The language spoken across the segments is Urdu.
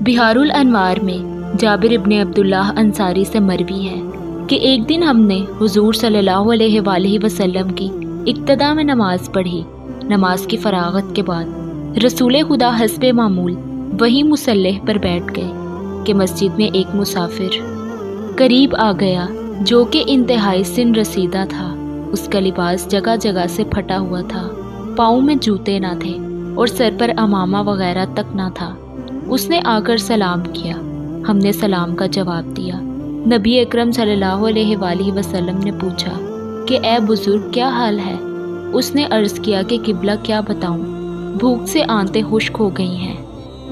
بہار الانوار میں جابر ابن عبداللہ انصاری سے مروی ہے کہ ایک دن ہم نے حضور صلی اللہ علیہ وآلہ وسلم کی ابتدا میں نماز پڑھی۔ نماز کی فراغت کے بعد رسول خدا حسب معمول وہی مصلح پر بیٹھ گئے کہ مسجد میں ایک مسافر قریب آ گیا جو کہ انتہائی سن رسیدہ تھا۔ اس کا لباس جگہ جگہ سے پھٹا ہوا تھا، پاؤں میں جوتے نہ تھے اور سر پر عمامہ وغیرہ تک نہ تھا۔ اس نے آ کر سلام کیا، ہم نے سلام کا جواب دیا۔ نبی اکرم صلی اللہ علیہ وآلہ وسلم نے پوچھا کہ اے بزرگ کیا حال ہے؟ اس نے عرض کیا کہ قبلہ کیا بتاؤں، بھوک سے آنتیں خشک ہو گئی ہیں،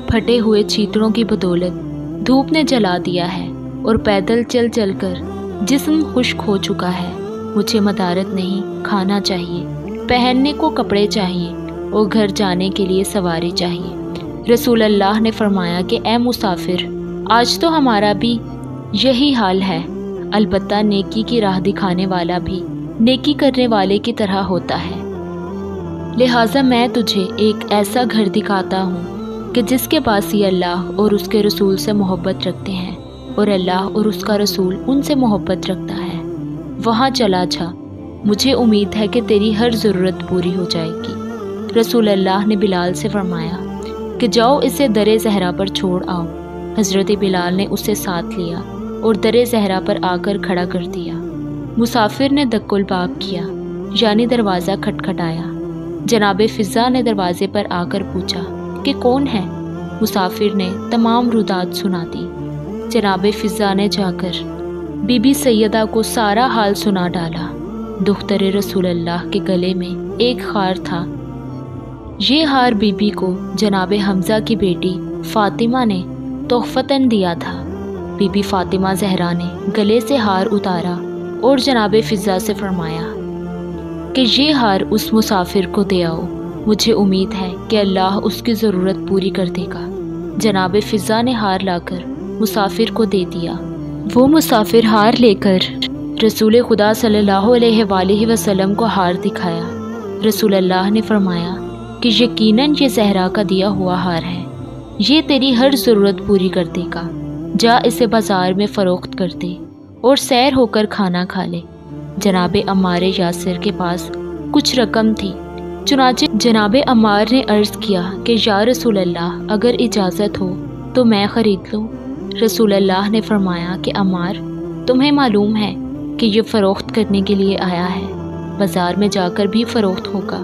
پھٹے ہوئے چیتڑوں کی بدولت دھوپ نے جلا دیا ہے اور پیدل چل چل کر جسم خشک ہو چکا ہے۔ مجھے مدارت نہیں، کھانا چاہیے، پہننے کو کپڑے چاہیے اور گھر جانے کے لیے سواری چاہیے۔ رسول اللہ نے فرمایا کہ اے مسافر، آج تو ہمارا بھی یہی حال ہے، البتہ نیکی کی راہ دکھانے والا بھی نیکی کرنے والے کی طرح ہوتا ہے، لہٰذا میں تجھے ایک ایسا گھر دکھاتا ہوں کہ جس کے باسی اللہ اور اس کے رسول سے محبت رکھتے ہیں اور اللہ اور اس کا رسول ان سے محبت رکھتا ہے، وہاں چلا جا، مجھے امید ہے کہ تیری ہر ضرورت پوری ہو جائے گی۔ رسول اللہ نے بلال سے فرمایا کہ جاؤ اسے در زہرا پر چھوڑ آؤ۔ حضرت بلال نے اسے ساتھ لیا اور در زہرا پر آ کر کھڑا کر دیا۔ مسافر نے دق الباب کیا، یعنی دروازہ کھٹکھٹایا۔ جناب فضا نے دروازے پر آ کر پوچھا کہ کون ہے؟ مسافر نے تمام رودات سنا دی۔ جناب فضا نے جا کر بی بی سیدہ کو سارا حال سنا ڈالا۔ دختر رسول اللہ کے گلے میں ایک ہار تھا۔ یہ ہار بی بی کو جناب حمزہ کی بیٹی فاطمہ نے تحفتاً دیا تھا۔ بی بی فاطمہ زہرا نے گلے سے ہار اتارا اور جناب فضا سے فرمایا کہ یہ ہار اس مسافر کو دے آؤ، مجھے امید ہے کہ اللہ اس کی ضرورت پوری کر دے گا۔ جناب فضا نے ہار لا کر مسافر کو دے دیا۔ وہ مسافر ہار لے کر رسول خدا صلی اللہ علیہ وآلہ وسلم کو ہار دکھایا۔ رسول اللہ نے فرمایا کہ یقیناً یہ زہرا کا دیا ہوا ہار ہے، یہ تیری ہر ضرورت پوری کر دے گا، جا اسے بازار میں فروخت کر دے اور سیر ہو کر کھانا کھا لے۔ جناب عمار یاسر کے پاس کچھ رقم تھی، چنانچہ جناب عمار نے عرض کیا کہ یا رسول اللہ اگر اجازت ہو تو میں خرید لوں۔ رسول اللہ نے فرمایا کہ عمار، تمہیں معلوم ہے کہ یہ فروخت کرنے کے لیے آیا ہے، بازار میں جا کر بھی فروخت ہوگا،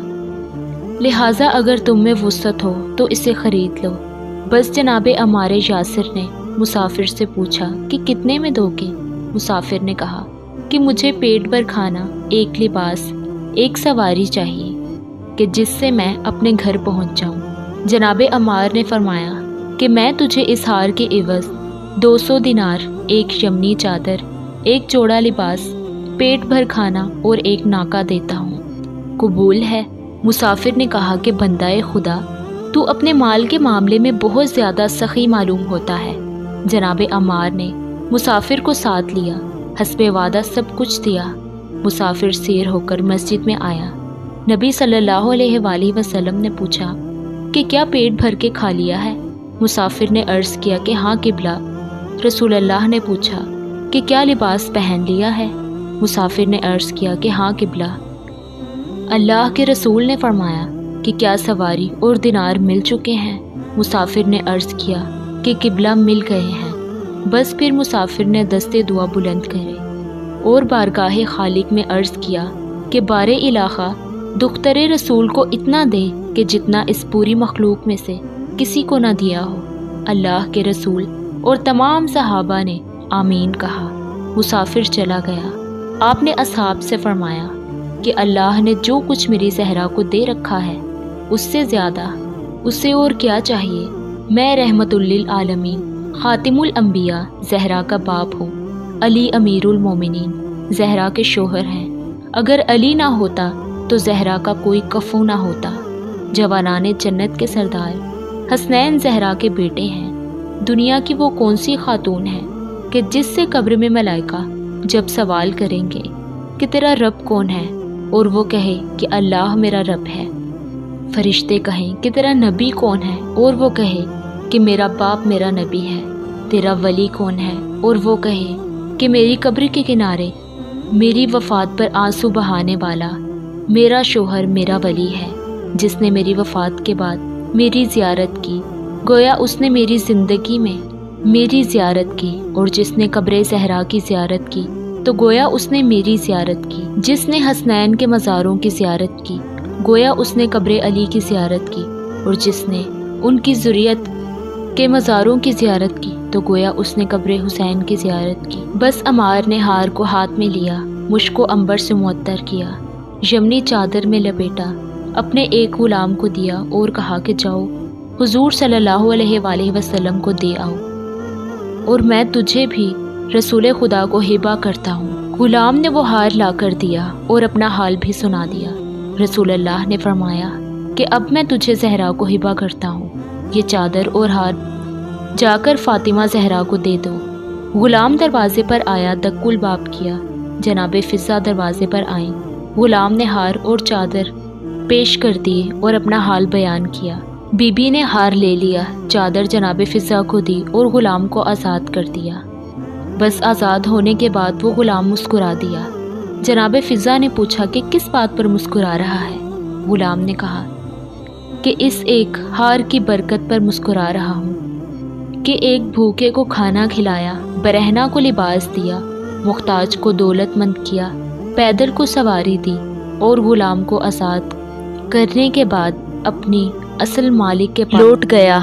لہٰذا اگر تم میں وسعت ہو تو اسے خرید لو۔ بس جناب عمار یاسر نے مسافر سے پوچھا کہ کتنے میں دو گے؟ مسافر نے کہا کہ مجھے پیٹ بھر کھانا، ایک لباس، ایک سواری چاہیے کہ جس سے میں اپنے گھر پہنچ جاؤں۔ جناب عمار نے فرمایا کہ میں تجھے اس ہار کے عوض 200 دینار، ایک یمنی چادر، ایک جوڑا لباس، پیٹ بھر کھانا اور ایک ناکہ دیتا ہوں، قبول ہے؟ مسافر نے کہا کہ بندہ خدا، تو اپنے مال کے معاملے میں بہت زیادہ سخی معلوم ہوتا ہے۔ جناب عمار نے مسافر کو ساتھ لیا، حسب وعدہ سب کچھ دیا۔ مسافر سیر ہو کر مسجد میں آیا۔ نبی صلی اللہ علیہ وآلہ وسلم نے پوچھا کہ کیا پیٹ بھر کے کھا لیا ہے؟ مسافر نے عرض کیا کہ ہاں قبلہ۔ رسول اللہ نے پوچھا کہ کیا لباس پہن لیا ہے؟ مسافر نے عرض کیا کہ ہاں قبلہ۔ اللہ کے رسول نے فرمایا کہ کیا سواری اور دینار مل چکے ہیں؟ مسافر نے عرض کیا کہ قبلہ مل گئے ہیں۔ بس پھر مسافر نے دستے دعا بلند کرے اور بارگاہ خالق میں عرض کیا کہ بار علاقہ دختر رسول کو اتنا دے کہ جتنا اس پوری مخلوق میں سے کسی کو نہ دیا ہو۔ اللہ کے رسول اور تمام صحابہ نے آمین کہا۔ مسافر چلا گیا۔ آپ نے اصحاب سے فرمایا کہ اللہ نے جو کچھ میری زہرا کو دے رکھا ہے اس سے زیادہ اسے اور کیا چاہیے۔ میں رحمت للعالمین خاتم الانبیاء زہرا کا باپ ہوں۔ علی امیر المومنین زہرا کے شوہر ہیں۔ اگر علی نہ ہوتا تو زہرا کا کوئی کفو نہ ہوتا۔ جوانان جنت کے سردار حسنین زہرا کے بیٹے ہیں۔ دنیا کی وہ کون سی خاتون ہے کہ جس سے قبر میں ملائکہ جب سوال کریں گے کہ تیرا رب کون ہے اور وہ کہے کہ اللہ میرا رب ہے، فرشتے کہیں کہ تیرا نبی کون ہے اور وہ کہے کہ میرا باپ میرا نبی ہے، تیرا ولی کون ہے، اور وہ کہے کہ میری قبر کے کنارے میری وفات پر آنسو بہانے والا میرا شوہر میرا ولی ہے، جس نے میری وفات کے بعد میری زیارت کی، گویا اس نے میری زندگی میں میری زیارت کی، اور جس نے قبر زہرا کی زیارت کی تو گویا اس نے میری زیارت کی، جس نے حسنین کے مزاروں کی زیارت کی گویا اس نے قبر علی کی زیارت کی، اور جس نے ان کی ذریت کے مزاروں کی زیارت کی تو گویا اس نے قبر حسین کی زیارت کی۔ بس عمار نے ہار کو ہاتھ میں لیا، مشک کو عنبر سے معطر کیا، یمنی چادر میں لپیٹا، اپنے ایک غلام کو دیا اور کہا کہ جاؤ حضور صلی اللہ علیہ وآلہ وسلم کو دے آؤ، اور میں تجھے بھی رسول خدا کو ہبہ کرتا ہوں۔ غلام نے وہ ہار لا کر دیا اور اپنا حال بھی سنا دیا۔ رسول اللہ نے فرمایا کہ اب میں تجھے زہرا کو ہبہ کرتا ہوں، یہ چادر اور ہار جا کر فاطمہ زہرا کو دے دو۔ غلام دروازے پر آیا، دق الباب کیا، جناب فضہ دروازے پر آئیں۔ غلام نے ہار اور چادر پیش کر دیے اور اپنا حال بیان کیا۔ بی بی نے ہار لے لیا، چادر جناب فضہ کو دی اور غلام کو آزاد کر دیا۔ بس آزاد ہونے کے بعد وہ غلام مسکرا دیا۔ جناب فضہ نے پوچھا کہ کس بات پر مسکرا رہا ہے؟ غلام نے کہا کہ اس ایک ہار کی برکت پر مسکرا رہا ہوں کہ ایک بھوکے کو کھانا کھلایا، برہنہ کو لباس دیا، محتاج کو دولت مند کیا، پیدل کو سواری دی، اور غلام کو آزاد کرنے کے بعد اپنی اصل مالک کے پاس لوٹ گیا۔